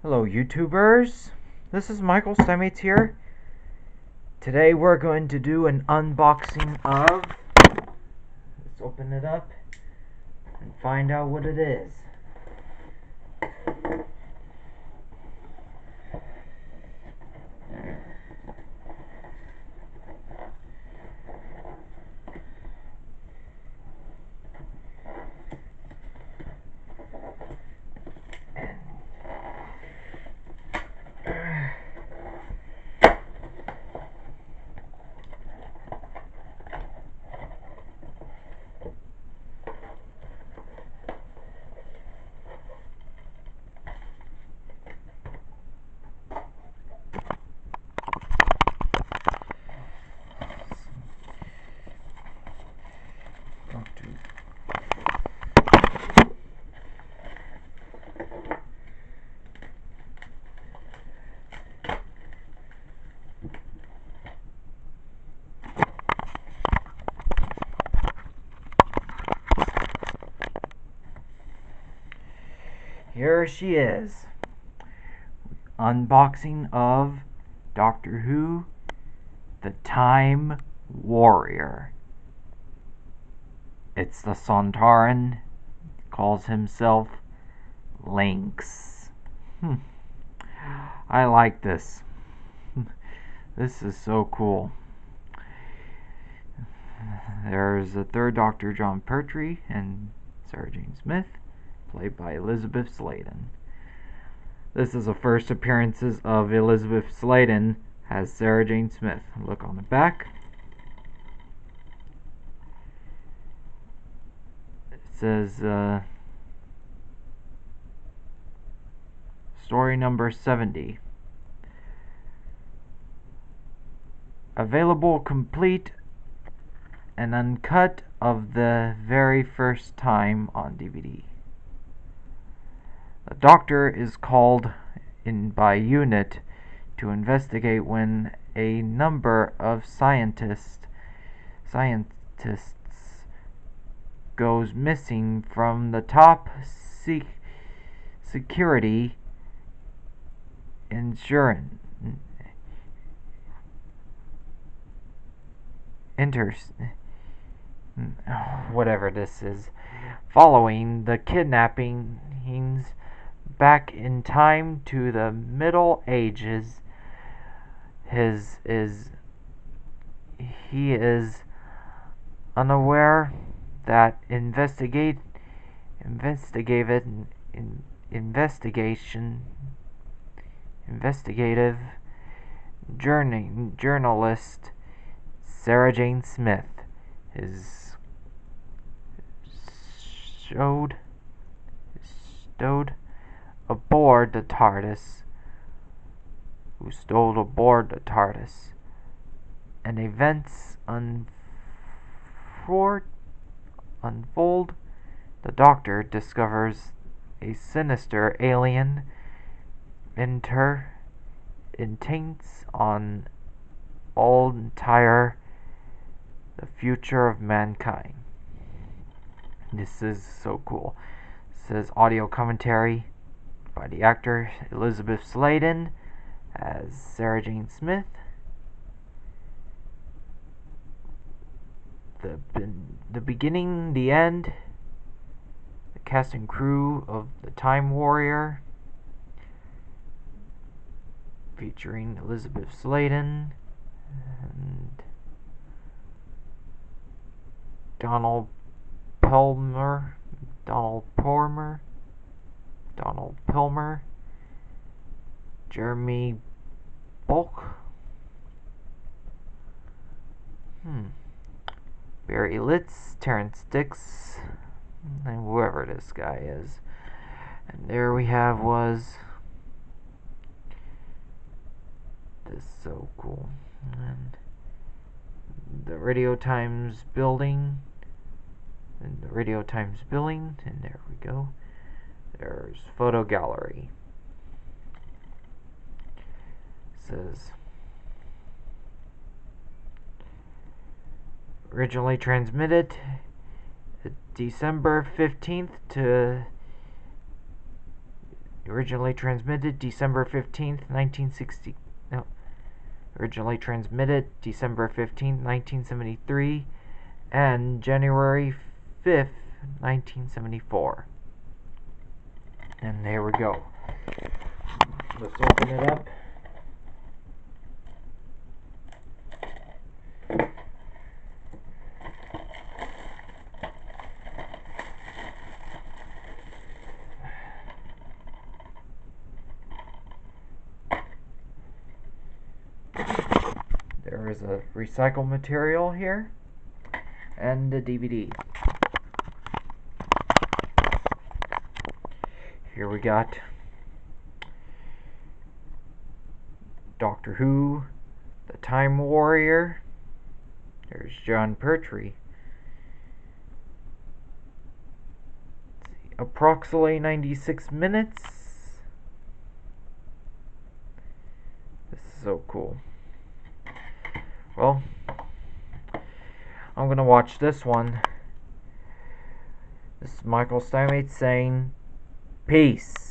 Hello YouTubers, this is Michael Steinmates here. Today we're going to do an unboxing of, let's open it up and find out what it is. Here she is. Unboxing of Doctor Who, the Time Warrior. It's the Sontaran, calls himself Lynx. I like this. This is so cool. There's the third Doctor, John Pertwee, and Sarah Jane Smith, played by Elisabeth Sladen. This is the first appearances of Elisabeth Sladen as Sarah Jane Smith. Look on the back. It says story number 70. Available complete and uncut of the very first time on DVD. The Doctor is called in by UNIT to investigate when a number of scientists goes missing from the top security insurance whatever this is, following the kidnappings back in time to the Middle Ages. He is unaware that investigative journalist Sarah Jane Smith is stowed aboard the TARDIS, and events unfold. The Doctor discovers a sinister alien intents on the future of mankind. This is so cool. It says audio commentary by the actor Elisabeth Sladen as Sarah Jane Smith. The beginning, the end, the cast and crew of the Time Warrior, featuring Elisabeth Sladen and Donald Pilmer, Jeremy Bulk, Barry Litz, Terrence Dix, and whoever this guy is. And there we have was this, so cool. And the Radio Times building, and the Radio Times billing, and there we go. There's photo gallery. It says originally transmitted December 15th to Originally transmitted December 15th, 1960. No. Originally transmitted December 15th, 1973 and January 5th, 1974. And there we go. Let's open it up. There is a recycled material here and a DVD. Here we got Doctor Who, The Time Warrior. There's Jon Pertwee. Approximately 96 minutes. This is so cool. Well, I'm gonna watch this one. This is Michael Steinmate saying peace.